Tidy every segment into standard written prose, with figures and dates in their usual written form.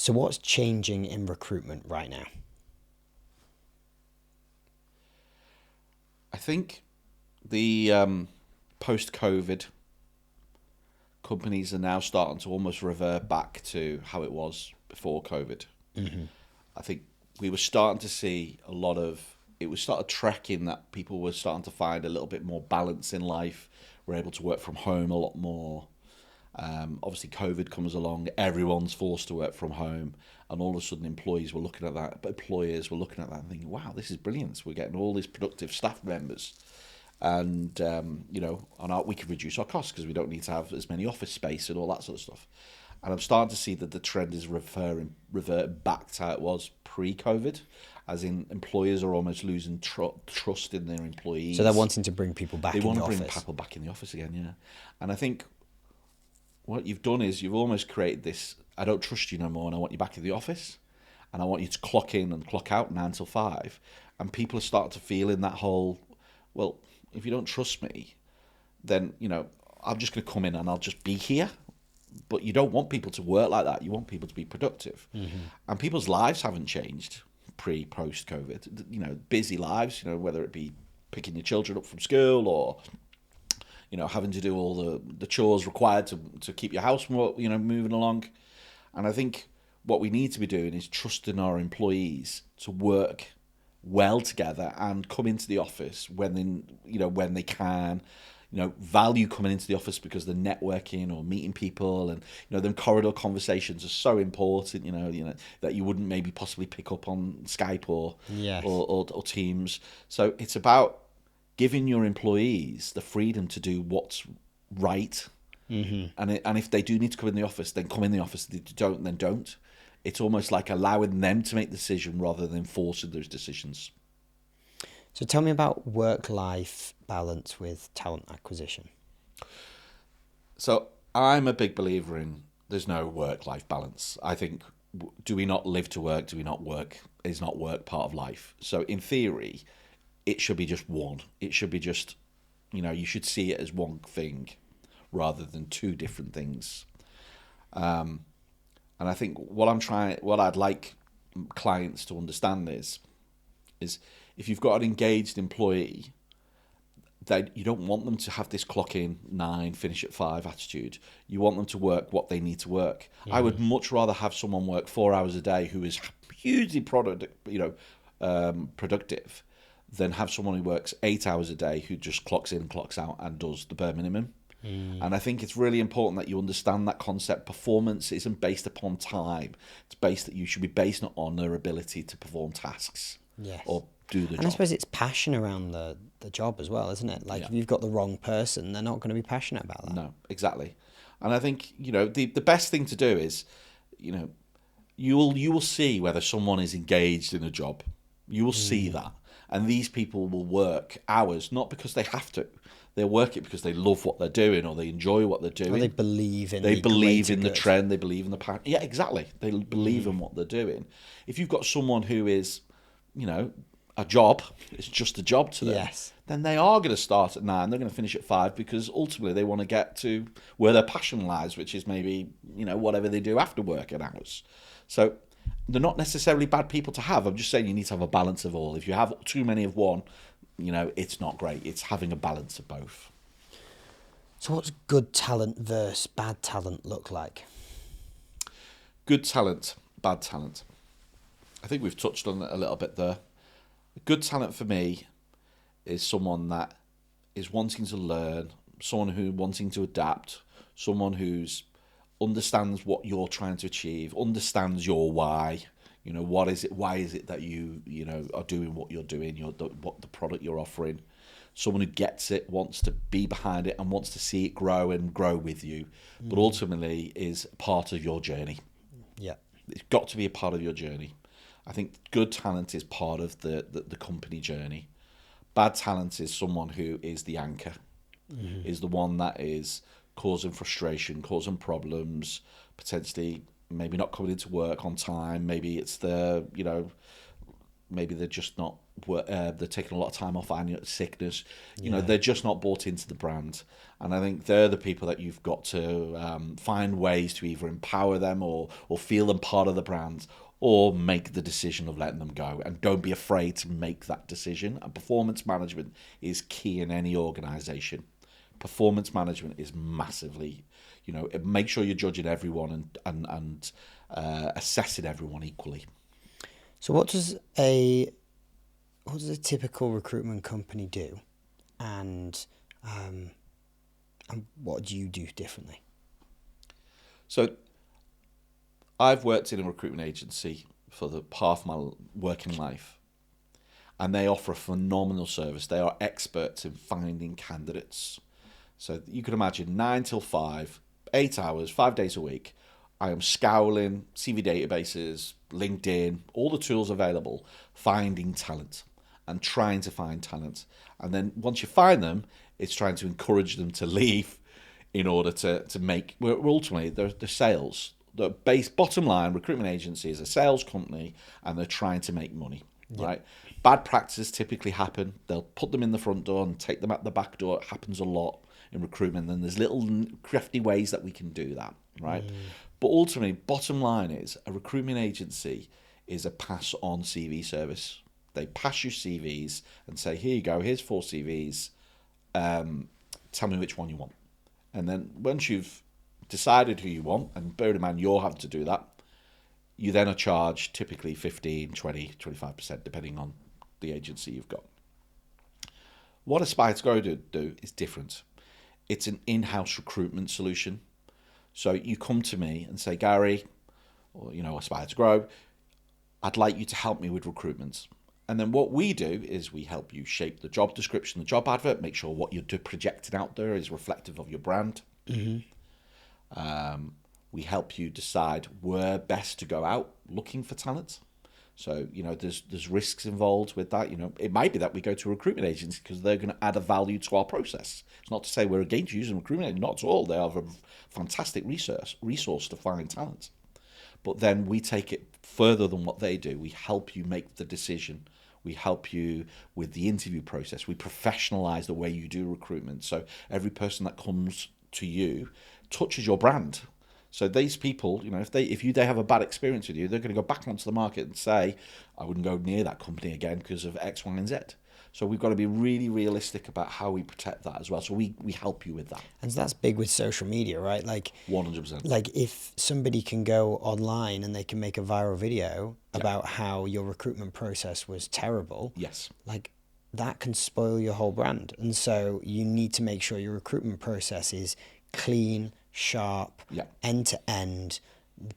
So what's changing in recruitment right now? I think the post-COVID companies are now starting to almost revert back to how it was before COVID. I think we were starting to see a lot of it was started tracking that people were starting to find a little bit more balance in life. We're able to work from home a lot more. Obviously, COVID comes along, everyone's forced to work from home, and all of a sudden, employees were looking at that, but employers were looking at that and thinking, "Wow, this is brilliant! We're getting all these productive staff members, and we can reduce our costs because we don't need to have as many office space and all that sort of stuff." And I'm starting to see that the trend is reverting back to how it was pre-COVID, as in employers are almost losing trust in their employees. So they're wanting to bring people back They in want the to bring office. people back in the office again, yeah. And I think what you've done is you've almost created this, I don't trust you no more and I want you back in the office. And I want you to clock in and clock out 9 till 5. And people are starting to feel in that whole, well, if you don't trust me, then, I'm just going to come in and I'll just be here. But you don't want people to work like that. You want people to be productive. And people's lives haven't changed post COVID. Busy lives, whether it be picking your children up from school or having to do all the chores required to keep your house moving along. And I think what we need to be doing is trusting our employees to work well together and come into the office when they can. Value coming into the office because they're networking or meeting people, and them corridor conversations are so important. That you wouldn't maybe possibly pick up on Skype or Yes. or Teams. So it's about giving your employees the freedom to do what's right. And if they do need to come in the office, then come in the office. If they don't, then don't. It's almost like allowing them to make the decision rather than forcing those decisions. So tell me about work-life balance with talent acquisition. So I'm a big believer in there's no work-life balance. I think, do we not live to work? Do we not work? Is not work part of life? So in theory, it should be just one. It should be just, you should see it as one thing rather than two different things. And I think what I'd like clients to understand is if you've got an engaged employee, that you don't want them to have this clock in 9, finish at 5 attitude. You want them to work what they need to work. I would much rather have someone work 4 hours a day who is hugely productive than have someone who works 8 hours a day who just clocks in and clocks out and does the bare minimum. And I think it's really important that you understand that concept. Performance isn't based upon time. It's based that you should be based on their ability to perform tasks. Yes. Or do the job. And I suppose it's passion around the job as well, isn't it? Like, if you've got the wrong person, they're not going to be passionate about that. No, exactly. And I think, the best thing to do is, you will see whether someone is engaged in a job. You will see that. And these people will work hours, not because they have to. They'll work it because they love what they're doing or they enjoy what they're doing. Or they believe in the good. trend. They believe in the pattern. Yeah, exactly. They believe in what they're doing. If you've got someone who is, a job, it's just a job to them, Yes. then they are going to start at 9, they're going to finish at 5 because ultimately they want to get to where their passion lies, which is maybe, whatever they do after working hours. So they're not necessarily bad people to have. I'm just saying you need to have a balance of all. If you have too many of one, it's not great. It's having a balance of both. So what's good talent versus bad talent look like? Good talent, bad talent. I think we've touched on it a little bit there. Good talent for me is someone that is wanting to learn, someone who wanting to adapt, someone who's understands what you're trying to achieve, understands your why. What is it? Why is it that you are doing what you're doing? What the product you're offering. Someone who gets it, wants to be behind it, and wants to see it grow and grow with you, but ultimately is part of your journey. Yeah. It's got to be a part of your journey. I think good talent is part of the company journey. Bad talent is someone who is the anchor, is the one that is causing frustration, causing problems, potentially maybe not coming into work on time. Maybe it's maybe they're just not they're taking a lot of time off, annual sickness. Yeah. They're just not bought into the brand. And I think they're the people that you've got to find ways to either empower them or feel them part of the brand, or make the decision of letting them go. And don't be afraid to make that decision. And performance management is key in any organisation. Performance management is massively, make sure you're judging everyone and assessing everyone equally. So what does a typical recruitment company do, and what do you do differently? So I've worked in a recruitment agency for the half my working life, and they offer a phenomenal service. They are experts in finding candidates. So you can imagine 9 till 5, 8 hours, 5 days a week. I am scouring CV databases, LinkedIn, all the tools available, finding talent and trying to find talent. And then once you find them, it's trying to encourage them to leave in order to make, we're ultimately, the sales. The bottom line, recruitment agency is a sales company, and they're trying to make money, right? Bad practices typically happen. They'll put them in the front door and take them out the back door. It happens a lot in recruitment. And there's little crafty ways that we can do that, right? But ultimately, bottom line is a recruitment agency is a pass-on CV service. They pass you CVs and say, here you go, here's 4 CVs. Tell me which one you want. And then once you've decided who you want, and bear in mind you'll have to do that, you then are charged typically 15, 20, 25%, depending on the agency you've got. What Aspire to Grow do is different. It's an in-house recruitment solution. So you come to me and say, Gary, or Aspire to Grow, I'd like you to help me with recruitment. And then what we do is we help you shape the job description, the job advert, make sure what you're projecting out there is reflective of your brand. We help you decide where best to go out looking for talent. So, there's risks involved with that. It might be that we go to a recruitment agency because they're going to add a value to our process. It's not to say we're against using recruitment agency, not at all. They are a fantastic resource to find talent. But then we take it further than what they do. We help you make the decision. We help you with the interview process. We professionalize the way you do recruitment. So every person that comes to you touches your brand. So these people, if they have a bad experience with you, they're going to go back onto the market and say, I wouldn't go near that company again because of X, Y, and Z. So we've got to be really realistic about how we protect that as well. So we help you with that. And that's big with social media, right? Like 100%. Like if somebody can go online and they can make a viral video about how your recruitment process was terrible. Yes. Like that can spoil your whole brand. And so you need to make sure your recruitment process is clean, sharp, end to end.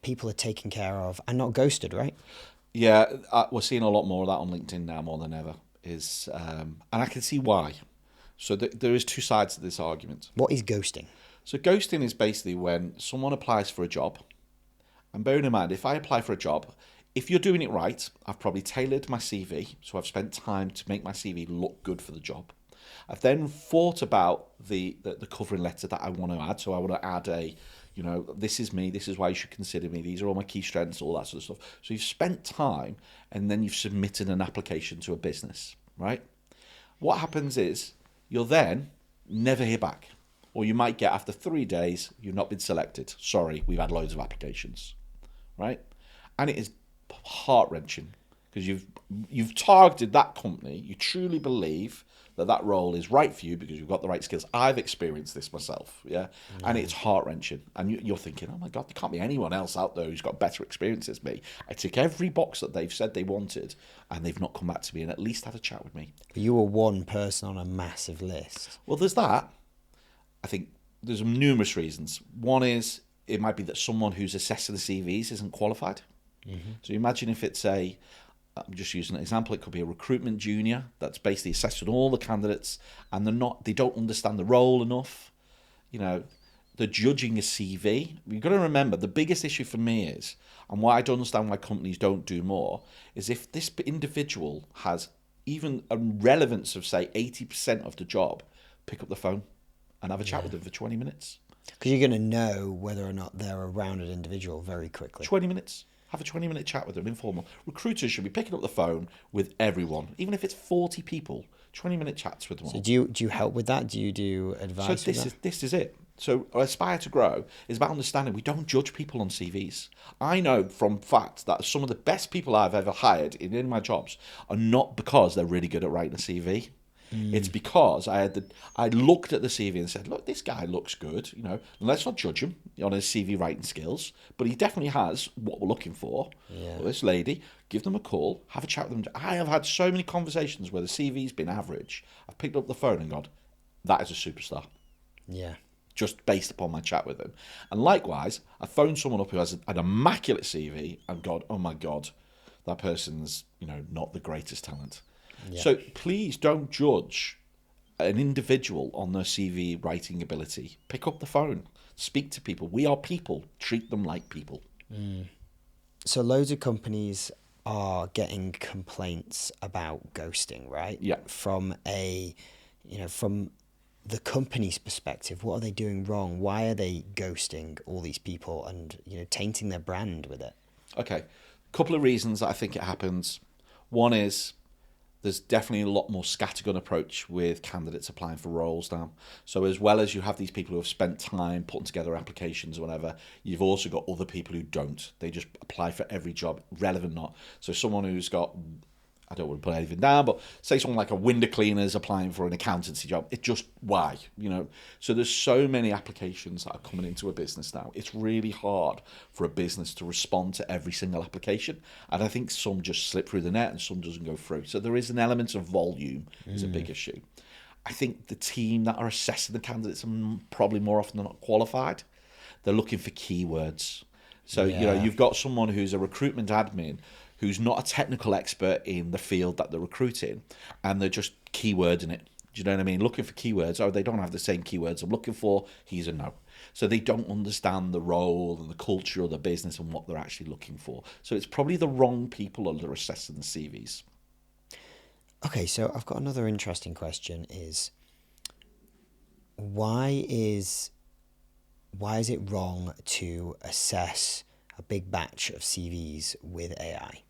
People are taken care of and not ghosted, right? Yeah, we're seeing a lot more of that on LinkedIn now, more than ever. And I can see why. So there is 2 sides to this argument. What is ghosting? So ghosting is basically when someone applies for a job. And bearing in mind, if I apply for a job, if you're doing it right, I've probably tailored my CV. So I've spent time to make my CV look good for the job. I've then thought about the covering letter that I want to add. So I want to add this is me, this is why you should consider me, these are all my key strengths, all that sort of stuff. So you've spent time and then you've submitted an application to a business, right? What happens is you'll then never hear back. Or you might get after 3 days, you've not been selected. Sorry, we've had loads of applications, right? And it is heart-wrenching because you've targeted that company. You truly believe that role is right for you because you've got the right skills. I've experienced this myself, and it's heart-wrenching. And you're thinking, oh my God, there can't be anyone else out there who's got better experience as me. I tick every box that they've said they wanted, and they've not come back to me and at least had a chat with me. You were one person on a massive list. Well, there's that. I think there's numerous reasons. One is it might be that someone who's assessing the CVs isn't qualified. So imagine if it's I'm just using an example, it could be a recruitment junior that's basically assessing all the candidates and they don't understand the role enough. They're judging a CV. You've got to remember, the biggest issue for me is, and why I don't understand why companies don't do more, is if this individual has even a relevance of, say, 80% of the job, pick up the phone and have a chat with them for 20 minutes. Because you're going to know whether or not they're a rounded individual very quickly. 20 minutes. Have a 20-minute chat with them, informal. Recruiters should be picking up the phone with everyone, even if it's 40 people. 20-minute chats with them all. So do you help with that? Do you do advice? So this is it. So Aspire to Grow is about understanding we don't judge people on CVs. I know from fact that some of the best people I've ever hired in my jobs are not because they're really good at writing a CV. It's because I looked at the CV and said, look, this guy looks good. Let's not judge him on his CV writing skills, but he definitely has what we're looking for. Yeah. Well, this lady, give them a call, have a chat with them. I have had so many conversations where the CV's been average. I've picked up the phone and gone, that is a superstar. Yeah. Just based upon my chat with them. And likewise, I phoned someone up who has an immaculate CV and gone, oh my God, that person's, not the greatest talent. Yeah. So please don't judge an individual on their CV writing ability. Pick up the phone, speak to people. We are people. Treat them like people. So loads of companies are getting complaints about ghosting, right? Yeah. From from the company's perspective, what are they doing wrong? Why are they ghosting all these people and tainting their brand with it? Okay, couple of reasons that I think it happens. One is there's definitely a lot more scattergun approach with candidates applying for roles now. So as well as you have these people who have spent time putting together applications or whatever, you've also got other people who don't. They just apply for every job, relevant or not. So someone who's got, I don't want to put anything down, but say someone like a window cleaner is applying for an accountancy job. It just, why? So there's so many applications that are coming into a business now. It's really hard for a business to respond to every single application. And I think some just slip through the net and some doesn't go through. So there is an element of volume is a big issue. I think the team that are assessing the candidates are probably more often than not qualified. They're looking for keywords. So, you've got someone who's a recruitment admin who's not a technical expert in the field that they're recruiting, and they're just keywording it. Do you know what I mean? Looking for keywords. Oh, they don't have the same keywords I'm looking for. He's a no. So they don't understand the role and the culture of the business and what they're actually looking for. So it's probably the wrong people that are assessing the CVs. Okay, so I've got another interesting question is, why is it wrong to assess a big batch of CVs with AI?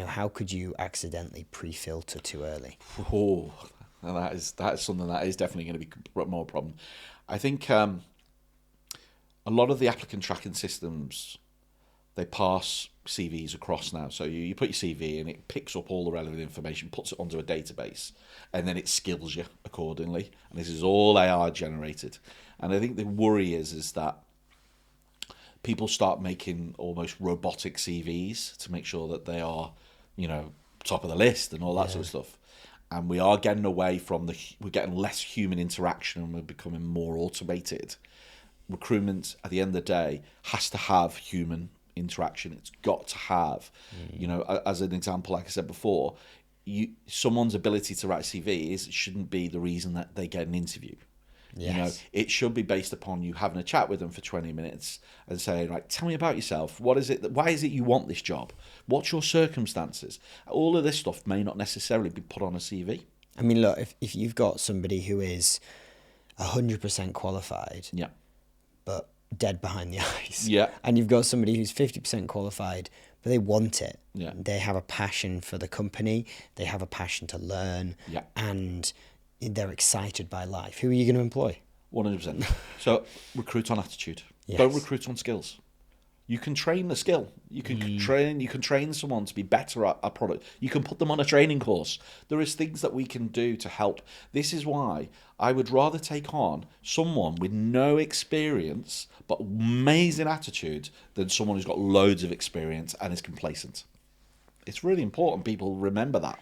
How could you accidentally pre-filter too early? Oh, that is something that is definitely going to be more problem. I think a lot of the applicant tracking systems, they pass CVs across now. So you put your CV in, it picks up all the relevant information, puts it onto a database, and then it skills you accordingly. And this is all AI generated. And I think the worry is that people start making almost robotic CVs to make sure that they are, top of the list and all that sort of stuff. And we are getting away from we're getting less human interaction and we're becoming more automated. Recruitment, at the end of the day, has to have human interaction. It's got to have, as an example, like I said before, someone's ability to write CVs shouldn't be the reason that they get an interview. Yes. It should be based upon you having a chat with them for 20 minutes and saying, right, tell me about yourself. What is it? Why is it you want this job? What's your circumstances? All of this stuff may not necessarily be put on a CV. I mean, look, if you've got somebody who is 100% qualified, yeah, but dead behind the eyes, yeah, and you've got somebody who's 50% qualified, but they want it. Yeah. They have a passion for the company. They have a passion to learn. Yeah. And they're excited by life. Who are you going to employ? 100%. So recruit on attitude. Yes. Don't recruit on skills. You can train the skill. You can train someone to be better at a product. You can put them on a training course. There is things that we can do to help. This is why I would rather take on someone with no experience but amazing attitude than someone who's got loads of experience and is complacent. It's really important people remember that.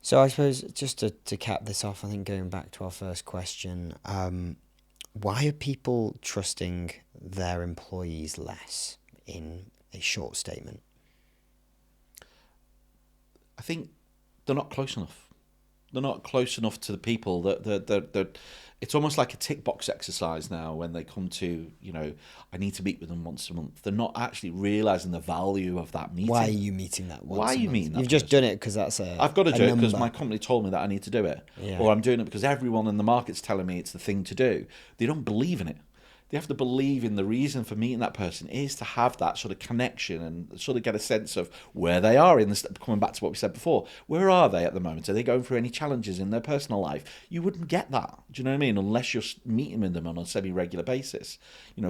So I suppose just to cap this off, I think going back to our first question, why are people trusting their employees less in a short statement? I think they're not close enough. They're not close enough to the people. That it's almost like a tick box exercise now when they come to, I need to meet with them once a month. They're not actually realising the value of that meeting. Why are you meeting that once Why are a you month? meeting that You've just person? done it because that's I've got to do it because number. my company told me that I need to do it. Yeah. Or I'm doing it because everyone in the market's telling me it's the thing to do. They don't believe in it. they have to believe in the reason for meeting that person is to have that sort of connection and sort of get a sense of where they are in this. Coming back to what we said before, where are they at the moment? Are they going through any challenges in their personal life? You wouldn't get that. Do you know what I mean? Unless you're meeting with them on a semi-regular basis.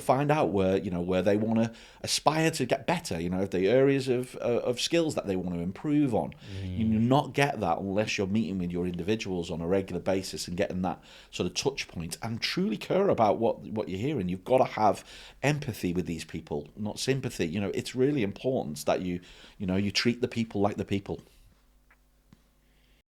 Find out where they want to aspire to get better. If the areas of skills that they want to improve on. You do not get that unless you're meeting with your individuals on a regular basis and getting that sort of touch point and truly care about what you're hearing. You've got to have empathy with these people, not sympathy. It's really important that you treat the people like the people.